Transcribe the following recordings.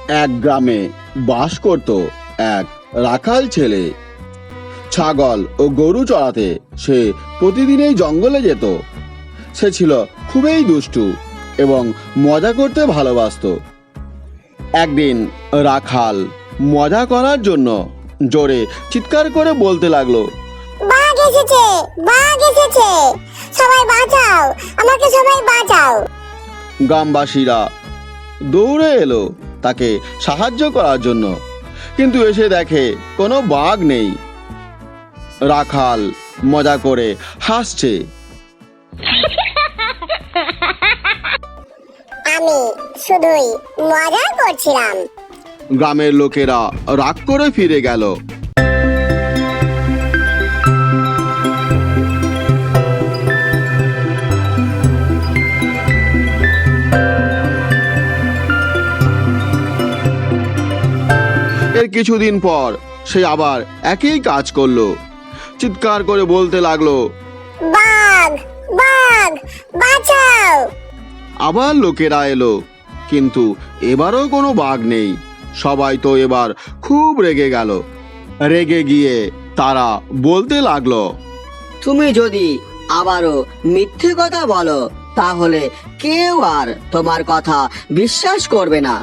এক গ্রামে বাস করত এক রাখাল ছেলে। ছাগল ও গরু চড়াতে সে প্রতিদিনই জঙ্গলে যেত। সে ছিল খুবই দুষ্টু এবং মজা করতে ভালোবাসতো। একদিন রাখাল মজা করার জন্য জোরে চিৎকার করে বলতে লাগলো, বাঘ এসেছে, বাঘ এসেছে, সবাই বাঁচাও, আমাকে সবাই বাঁচাও। গ্রামবাসীরা দৌড়ে এলো তাকে সাহায্য করার জন্য, কিন্তু এসে দেখে কোনো বাঘ নেই। রাখাল মজা করে হাসছে। আমি শুধুই মজা করছিলাম। গ্রামের লোকেরা রাগ করে ফিরে গেল। এর কিছুদিন পর সে আবার একই কাজ করলো। চিৎকার করে বলতে লাগলো, বাঘ, বাঘ, বাঁচাও। আবার লোকেরা এলো, কিন্তু এবারও কোনো বাঘ নেই। সবাই তো এবার খুব রেগে গেল। রেগে গিয়ে তারা বলতে লাগলো, তুমি যদি আবারও মিথ্যে কথা বলো তাহলে কেউ আর তোমার কথা বিশ্বাস করবে না।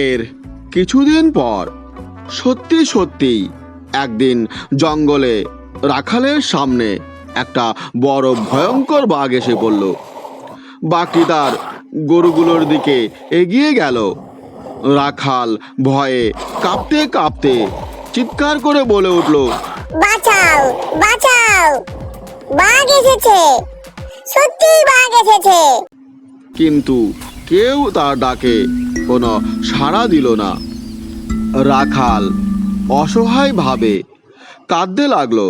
এর কিছুদিন পর সত্যি সত্যি একদিন জঙ্গলে রাখালের সামনে একটা বড় ভয়ঙ্কর বাঘ এসে পড়ল। বাঘটি তার গরুগুলোর দিকে এগিয়ে গেল। রাখাল ভয়ে কাঁপতে কাঁপতে চিৎকার করে বলে উঠল, বাঁচাও, বাঁচাও, বাঘ এসেছে, সত্যি বাঘ এসেছে। কিন্তু কেউ তার ডাকে কোনো সাড়া দিল না। রাখাল অসহায় ভাবে কাঁদতে লাগলো।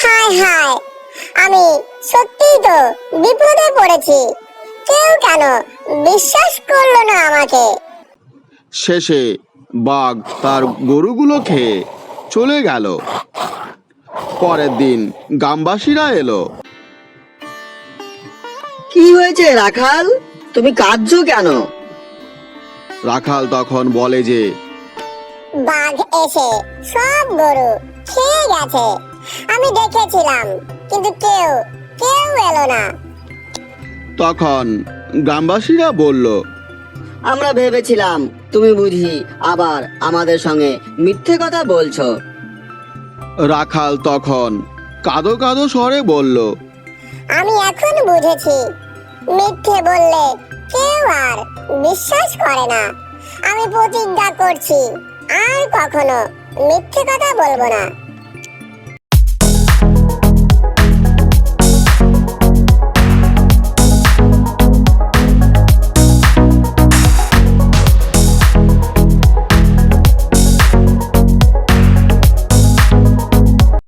হায় হায়, আমি সত্যিই তো বিপদে পড়েছি, কেউ কেন বিশ্বাস করলো না আমাকে। শেষে বাঘ তার গরুগুলো খেয়ে চলে গেল। পরের দিন গ্রামবাসীরা এলো। কি হয়েছে রাখাল, তুমি কাঁদছো কেন? রাখাল তখন বলে যে, বাঘ এসে সব গরু খেয়ে গেছে, আমি দেখেছিলাম, কিন্তু কেউ কেউ এলো না। তখন গ্রামবাসীরা বলল, আমরা ভেবেছিলাম তুমি বুঝি আবার আমাদের সঙ্গে মিথ্যে কথা বলছো। রাখাল তখন কাঁদো কাঁদো স্বরে বলল, আমি এখন বুঝেছি, মিথ্যে বললে কেউ আর বিশ্বাস করে না। আমি প্রতিজ্ঞা করছি আর কখনো মিথ্যে কথা বলবো না।